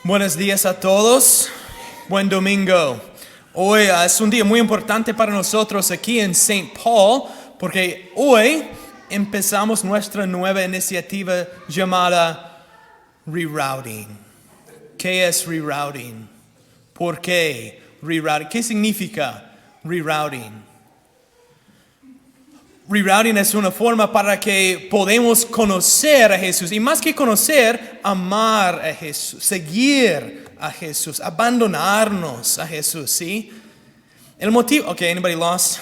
Buenos días a todos. Buen domingo. Hoy es un día muy importante para nosotros aquí en St. Paul porque hoy empezamos nuestra nueva iniciativa llamada Rerouting. ¿Qué es Rerouting? ¿Por qué Rerouting? ¿Qué significa Rerouting? Rerouting es una forma para que podamos conocer a Jesús y más que conocer, amar a Jesús, seguir a Jesús, abandonarnos a Jesús, ¿sí? El motivo, okay, anybody lost?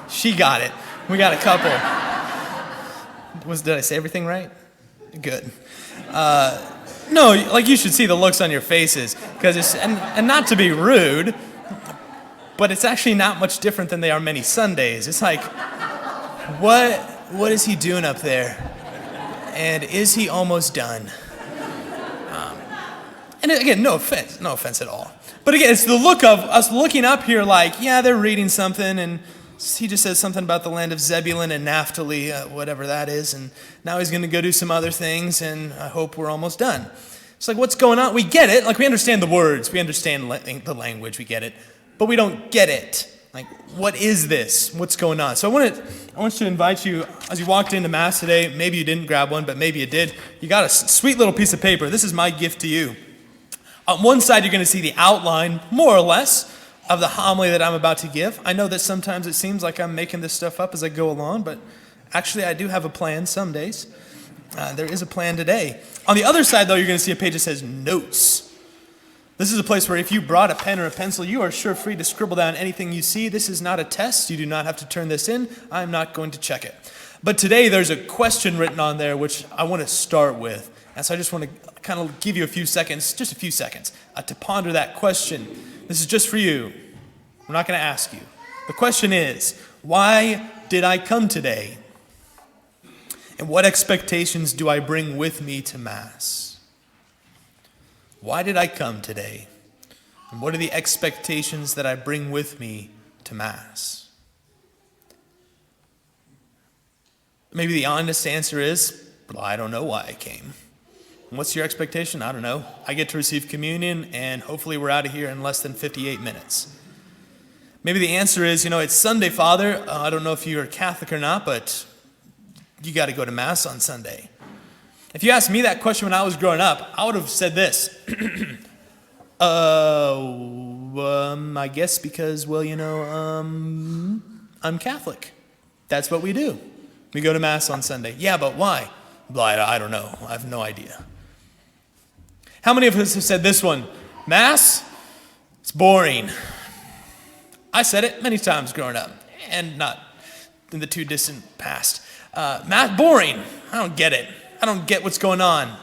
She got it. We got a couple. Did I say everything right? Good. No, like you should see the looks on your faces, because it's and not to be rude, but it's actually not much different than they are many Sundays. It's like, what is he doing up there? And is he almost done? And again, no offense at all. But again, it's the look of us looking up here like, yeah, they're reading something, and he just says something about the land of Zebulun and Naphtali, whatever that is, and now he's going to go do some other things, and I hope we're almost done. It's like, what's going on? We get it. Like, we understand the words. We understand the language. We get it. But we don't get it. Like, what is this? What's going on? So I want to invite you, as you walked into Mass today, maybe you didn't grab one, but maybe you did. You got a sweet little piece of paper. This is my gift to you. On one side, you're going to see the outline, more or less, of the homily that I'm about to give. I know that sometimes it seems like I'm making this stuff up as I go along, but actually I do have a plan some days. There is a plan today. On the other side, though, you're going to see a page that says Notes. This is a place where if you brought a pen or a pencil, you are sure free to scribble down anything you see. This is not a test. You do not have to turn this in. I'm not going to check it. But today there's a question written on there which I want to start with. And so I just want to kind of give you a few seconds to ponder that question. This is just for you. I'm not going to ask you. The question is, why did I come today? And what expectations do I bring with me to Mass? Why did I come today? And what are the expectations that I bring with me to Mass? Maybe the honest answer is, well, I don't know why I came. And what's your expectation? I don't know. I get to receive communion, and hopefully we're out of here in less than 58 minutes. Maybe the answer is, it's Sunday, Father. I don't know if you're Catholic or not, but you got to go to Mass on Sunday. If you asked me that question when I was growing up, I would have said this. I guess because, I'm Catholic. That's what we do. We go to Mass on Sunday. Yeah, but why? Well, I don't know. I have no idea. How many of us have said this one? Mass? It's boring. I said it many times growing up, and not in the too distant past. Mass, boring. I don't get it. I don't get what's going on.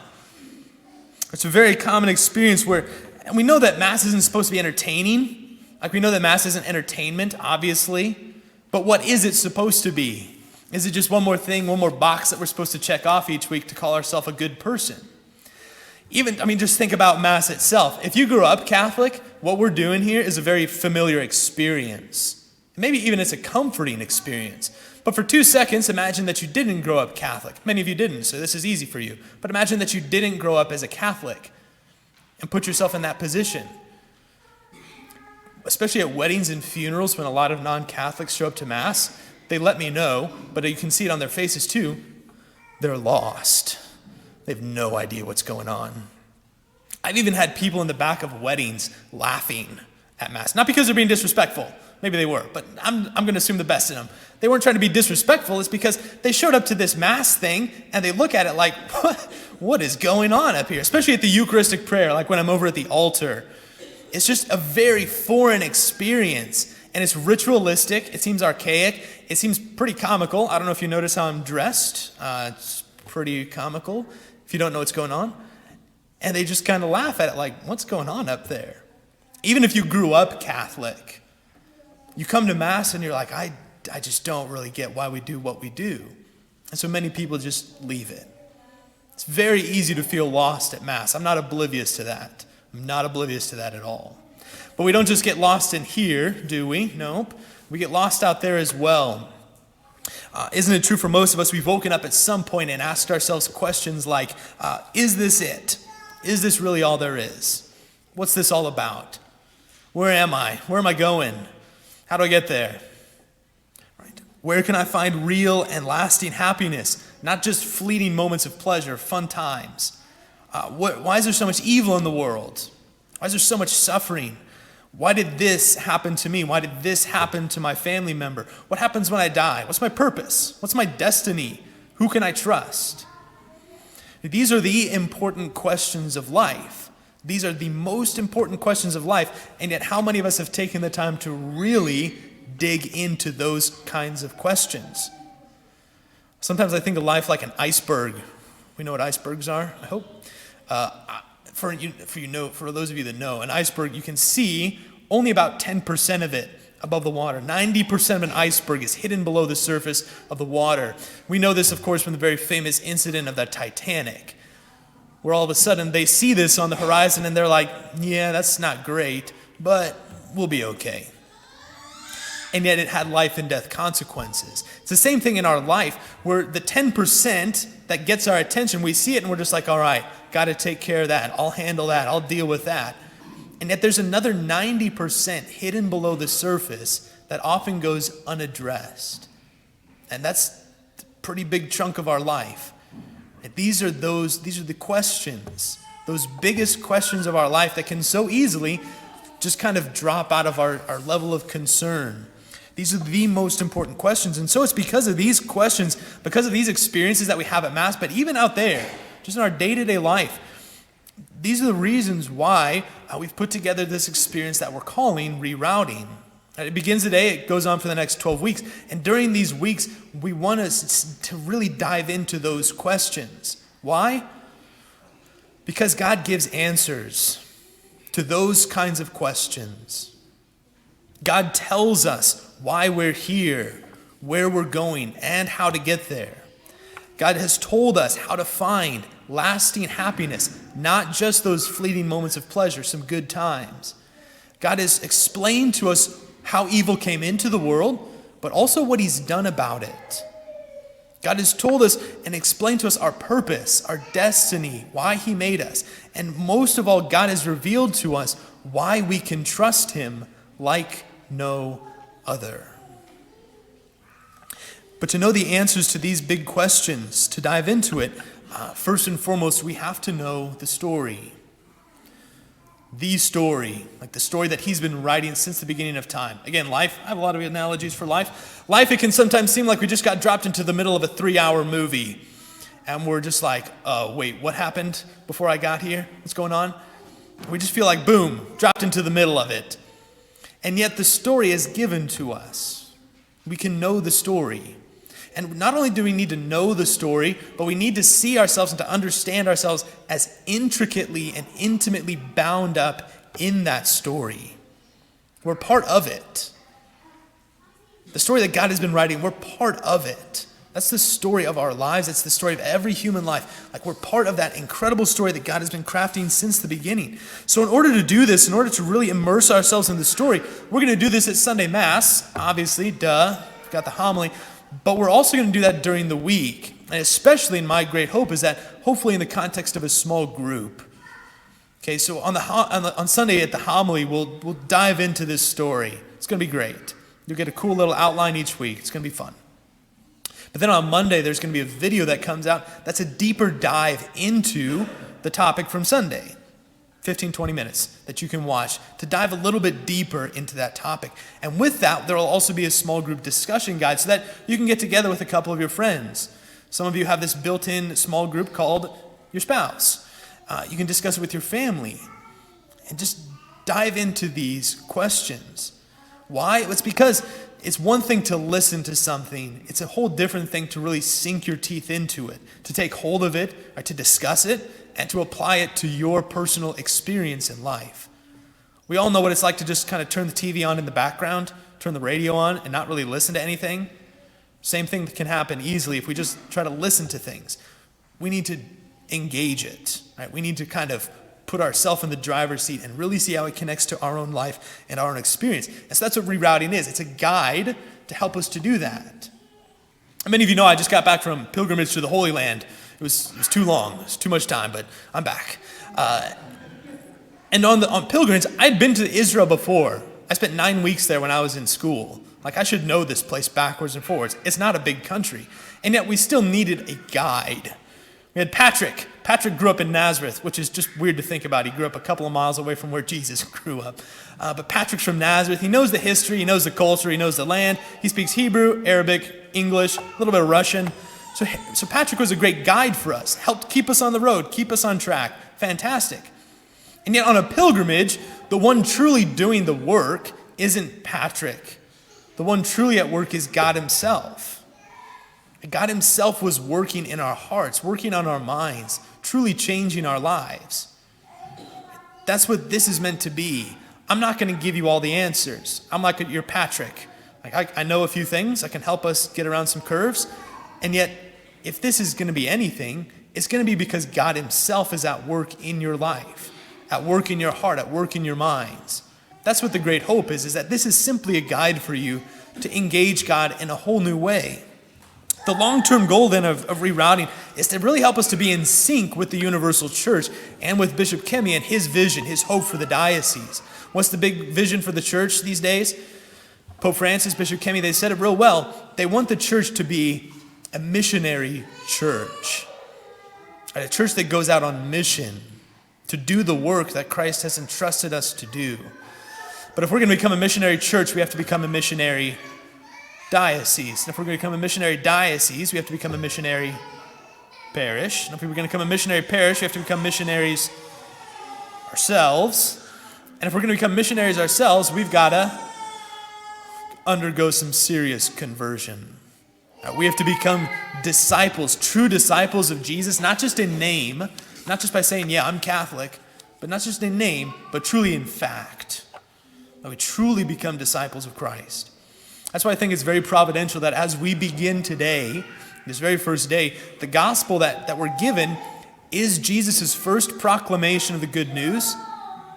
It's a very common experience and we know that Mass isn't supposed to be entertaining. Like, we know that Mass isn't entertainment, obviously. But what is it supposed to be? Is it just one more thing, one more box that we're supposed to check off each week to call ourselves a good person? Just think about Mass itself. If you grew up Catholic, what we're doing here is a very familiar experience. Maybe even it's a comforting experience. But for 2 seconds, imagine that you didn't grow up Catholic. Many of you didn't, so this is easy for you. But imagine that you didn't grow up as a Catholic and put yourself in that position. Especially at weddings and funerals, when a lot of non-Catholics show up to Mass, they let me know, but you can see it on their faces too, they're lost. They have no idea what's going on. I've even had people in the back of weddings laughing at Mass. Not because they're being disrespectful. Maybe they were, but I'm going to assume the best in them. They weren't trying to be disrespectful. It's because they showed up to this Mass thing, and they look at it like, what is going on up here? Especially at the Eucharistic prayer, like when I'm over at the altar. It's just a very foreign experience, and it's ritualistic. It seems archaic. It seems pretty comical. I don't know if you notice how I'm dressed. It's pretty comical if you don't know what's going on. And they just kind of laugh at it like, what's going on up there? Even if you grew up Catholic, you come to Mass and you're like, I just don't really get why we do what we do. And so many people just leave it. It's very easy to feel lost at Mass. I'm not oblivious to that. I'm not oblivious to that at all. But we don't just get lost in here, do we? Nope. We get lost out there as well. Isn't it true for most of us, we've woken up at some point and asked ourselves questions like, is this it? Is this really all there is? What's this all about? Where am I? Where am I going? How do I get there? Right. Where can I find real and lasting happiness? Not just fleeting moments of pleasure, fun times. Why is there so much evil in the world? Why is there so much suffering? Why did this happen to me? Why did this happen to my family member? What happens when I die? What's my purpose? What's my destiny? Who can I trust? These are the important questions of life. These are the most important questions of life, and yet how many of us have taken the time to really dig into those kinds of questions? Sometimes I think of life like an iceberg. We know what icebergs are, I hope. For those of you that know, an iceberg, you can see only about 10% of it above the water. 90% of an iceberg is hidden below the surface of the water. We know this, of course, from the very famous incident of the Titanic, where all of a sudden they see this on the horizon and they're like, yeah, that's not great, but we'll be okay. And yet it had life and death consequences. It's the same thing in our life, where the 10% that gets our attention, we see it and we're just like, all right, got to take care of that. I'll handle that. I'll deal with that. And yet there's another 90% hidden below the surface that often goes unaddressed. And that's a pretty big chunk of our life. And these are the questions, those biggest questions of our life that can so easily just kind of drop out of our level of concern. These are the most important questions. And so it's because of these questions, because of these experiences that we have at Mass, but even out there, just in our day-to-day life, these are the reasons why we've put together this experience that we're calling Rerouting. It begins today, it goes on for the next 12 weeks. And during these weeks, we want us to really dive into those questions. Why? Because God gives answers to those kinds of questions. God tells us why we're here, where we're going, and how to get there. God has told us how to find lasting happiness, not just those fleeting moments of pleasure, some good times. God has explained to us how evil came into the world, but also what he's done about it. God has told us and explained to us our purpose, our destiny, why he made us. And most of all, God has revealed to us why we can trust him like no other. But to know the answers to these big questions, to dive into it, first and foremost, we have to know the story. The story, like the story that he's been writing since the beginning of time. Again, life, I have a lot of analogies for life. Life, it can sometimes seem like we just got dropped into the middle of a 3-hour movie. And we're just like, wait, what happened before I got here? What's going on? We just feel like, boom, dropped into the middle of it. And yet the story is given to us. We can know the story. And not only do we need to know the story, but we need to see ourselves and to understand ourselves as intricately and intimately bound up in that story. We're part of it. The story that God has been writing, we're part of it. That's the story of our lives. It's the story of every human life. Like, we're part of that incredible story that God has been crafting since the beginning. So in order to do this, in order to really immerse ourselves in the story, we're going to do this at Sunday Mass, obviously, duh, we've got the homily. But we're also going to do that during the week. And especially in my great hope is that hopefully in the context of a small group. Okay, so on Sunday at the homily, we'll dive into this story. It's going to be great. You'll get a cool little outline each week. It's going to be fun. But then on Monday, there's going to be a video that comes out that's a deeper dive into the topic from Sunday. 15, 20 minutes that you can watch to dive a little bit deeper into that topic. And with that, there will also be a small group discussion guide so that you can get together with a couple of your friends. Some of you have this built-in small group called your spouse. You can discuss it with your family and just dive into these questions. Why? It's because it's one thing to listen to something. It's a whole different thing to really sink your teeth into it, to take hold of it, or to discuss it, and to apply it to your personal experience in life. We all know what it's like to just kind of turn the TV on in the background, turn the radio on, and not really listen to anything. Same thing can happen easily if we just try to listen to things. We need to engage it, right? We need to kind of put ourselves in the driver's seat and really see how it connects to our own life and our own experience. And so that's what rerouting is. It's a guide to help us to do that. And many of you know I just got back from pilgrimage to the Holy Land. It was too long. It was too much time, but I'm back. And on pilgrimage, I'd been to Israel before. I spent 9 weeks there when I was in school. Like, I should know this place backwards and forwards. It's not a big country. And yet we still needed a guide. We had Patrick. Patrick grew up in Nazareth, which is just weird to think about. He grew up a couple of miles away from where Jesus grew up. But Patrick's from Nazareth. He knows the history. He knows the culture. He knows the land. He speaks Hebrew, Arabic, English, a little bit of Russian. So Patrick was a great guide for us. Helped keep us on the road, keep us on track. Fantastic. And yet on a pilgrimage, the one truly doing the work isn't Patrick. The one truly at work is God himself. God himself was working in our hearts, working on our minds, truly changing our lives. That's what this is meant to be. I'm not going to give you all the answers. I'm like your Patrick. I know a few things. I can help us get around some curves. And yet, if this is going to be anything, it's going to be because God himself is at work in your life, at work in your heart, at work in your minds. That's what the great hope is that this is simply a guide for you to engage God in a whole new way. The long-term goal then of rerouting is to really help us to be in sync with the universal church and with Bishop Kemi and his vision, his hope for the diocese. What's the big vision for the church these days? Pope Francis, Bishop Kemi, they said it real well. They want the church to be a missionary church. A church that goes out on mission to do the work that Christ has entrusted us to do. But if we're going to become a missionary church, we have to become a missionary diocese. And if we're going to become a missionary diocese, we have to become a missionary parish. And if we're going to become a missionary parish, we have to become missionaries ourselves. And if we're going to become missionaries ourselves, we've got to undergo some serious conversion. We have to become disciples, true disciples of Jesus, not just in name, not just by saying, yeah, I'm Catholic, but not just in name, but truly in fact. That we truly become disciples of Christ. That's why I think it's very providential that as we begin today, this very first day, the gospel that we're given is Jesus' first proclamation of the good news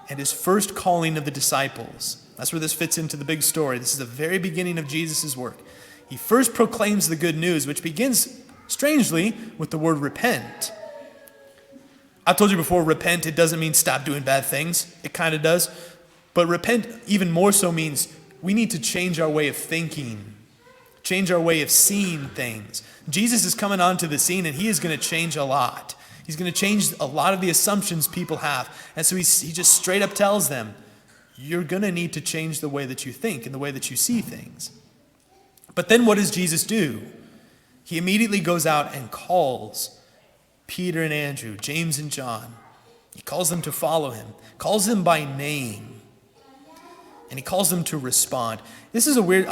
and his first calling of the disciples. That's where this fits into the big story. This is the very beginning of Jesus' work. He first proclaims the good news, which begins, strangely, with the word repent. I've told you before, repent, it doesn't mean stop doing bad things. It kind of does. But repent even more so means we need to change our way of thinking, change our way of seeing things. Jesus is coming onto the scene and he is going to change a lot. He's going to change a lot of the assumptions people have. And so he just straight up tells them, you're going to need to change the way that you think and the way that you see things. But then what does Jesus do? He immediately goes out and calls Peter and Andrew, James and John. He calls them to follow him, calls them by name, and he calls them to respond. This is a weird,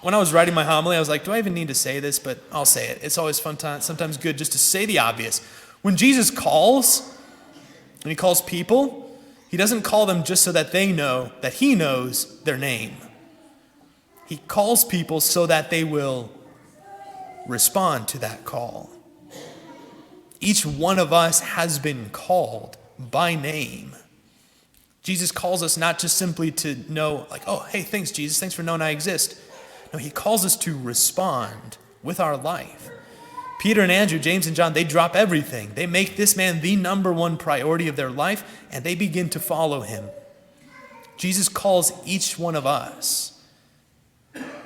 when I was writing my homily, I was like, do I even need to say this? But I'll say it. It's always sometimes good just to say the obvious. When Jesus calls, and he calls people, he doesn't call them just so that they know that he knows their name. He calls people so that they will respond to that call. Each one of us has been called by name. Jesus calls us not just simply to know, oh, hey, thanks, Jesus. Thanks for knowing I exist. No, he calls us to respond with our life. Peter and Andrew, James and John, they drop everything. They make this man the number one priority of their life, and they begin to follow him. Jesus calls each one of us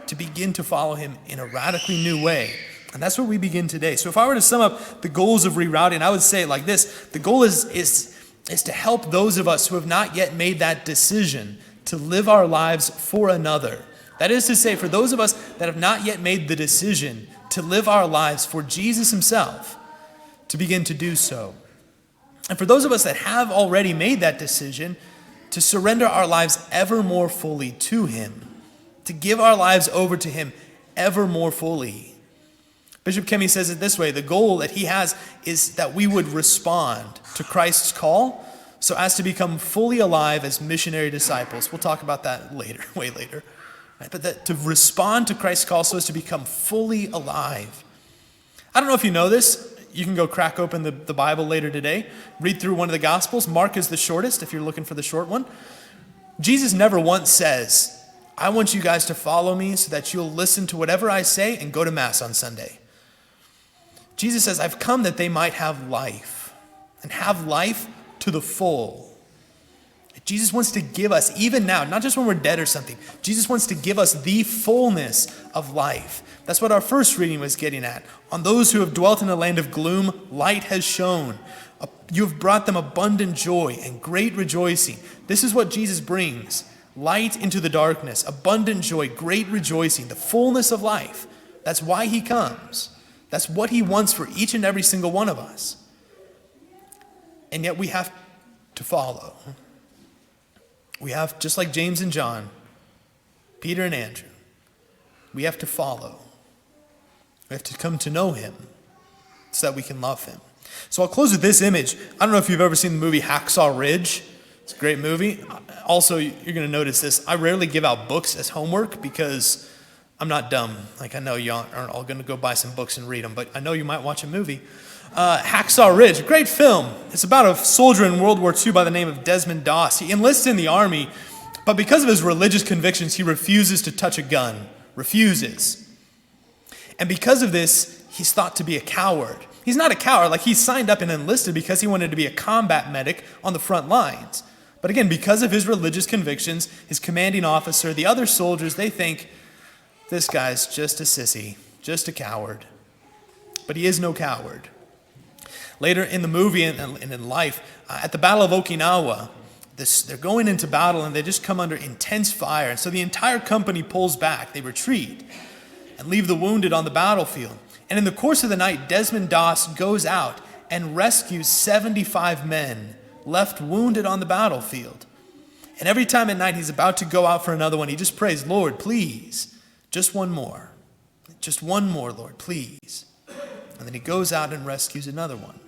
to begin to follow him in a radically new way. And that's where we begin today. So if I were to sum up the goals of rerouting, I would say it like this. The goal is to help those of us who have not yet made that decision to live our lives for another. That is to say, for those of us that have not yet made the decision to live our lives for Jesus himself, to begin to do so. And for those of us that have already made that decision, to surrender our lives ever more fully to him, to give our lives over to him ever more fully. Bishop Kemi says it this way, the goal that he has is that we would respond to Christ's call so as to become fully alive as missionary disciples. We'll talk about that later, way later. Right? But that to respond to Christ's call so as to become fully alive. I don't know if you know this. You can go crack open the Bible later today. Read through one of the Gospels. Mark is the shortest if you're looking for the short one. Jesus never once says, I want you guys to follow me so that you'll listen to whatever I say and go to Mass on Sunday. Jesus says, I've come that they might have life, and have life to the full. Jesus wants to give us, even now, not just when we're dead or something, Jesus wants to give us the fullness of life. That's what our first reading was getting at. On those who have dwelt in a land of gloom, light has shone. You have brought them abundant joy and great rejoicing. This is what Jesus brings. Light into the darkness, abundant joy, great rejoicing, the fullness of life. That's why he comes. That's what he wants for each and every single one of us. And yet we have to follow. We have, just like James and John, Peter and Andrew, we have to follow. We have to come to know him so that we can love him. So I'll close with this image. I don't know if you've ever seen the movie Hacksaw Ridge. It's a great movie. Also, you're going to notice this. I rarely give out books as homework because I'm not dumb. Like, I know you aren't all going to go buy some books and read them, but I know you might watch a movie. Hacksaw Ridge, a great film. It's about a soldier in World War II by the name of Desmond Doss. He enlists in the army, but because of his religious convictions, he refuses to touch a gun. Refuses. And because of this, he's thought to be a coward. He's not a coward. Like, he signed up and enlisted because he wanted to be a combat medic on the front lines. But again, because of his religious convictions, his commanding officer, the other soldiers, they think, this guy's just a sissy, just a coward. But he is no coward. Later in the movie and in life, at the Battle of Okinawa, they're going into battle and they just come under intense fire. And so the entire company pulls back. They retreat and leave the wounded on the battlefield. And in the course of the night, Desmond Doss goes out and rescues 75 men left wounded on the battlefield. And every time at night he's about to go out for another one, he just prays, Lord, please, just one more. Just one more, Lord, please. And then he goes out and rescues another one.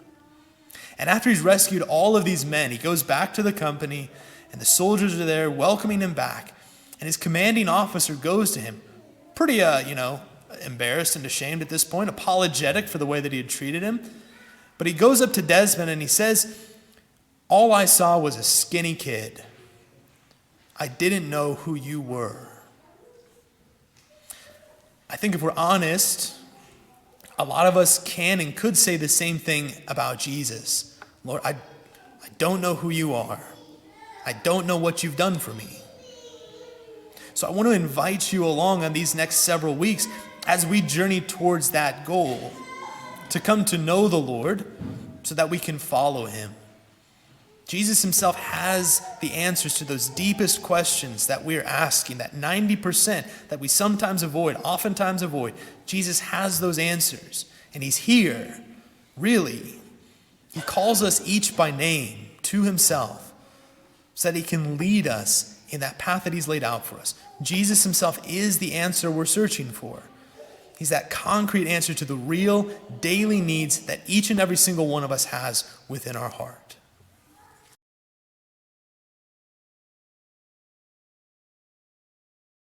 And after he's rescued all of these men, he goes back to the company, and the soldiers are there welcoming him back. And his commanding officer goes to him, pretty, embarrassed and ashamed at this point, apologetic for the way that he had treated him. But he goes up to Desmond and he says, all I saw was a skinny kid. I didn't know who you were. I think if we're honest, a lot of us can and could say the same thing about Jesus. Lord, I don't know who you are. I don't know what you've done for me. So I want to invite you along on these next several weeks as we journey towards that goal, to come to know the Lord so that we can follow him. Jesus himself has the answers to those deepest questions that we're asking, that 90% that we sometimes avoid, oftentimes avoid. Jesus has those answers, and he's here, really. He calls us each by name to himself so that he can lead us in that path that he's laid out for us. Jesus himself is the answer we're searching for. He's that concrete answer to the real daily needs that each and every single one of us has within our heart.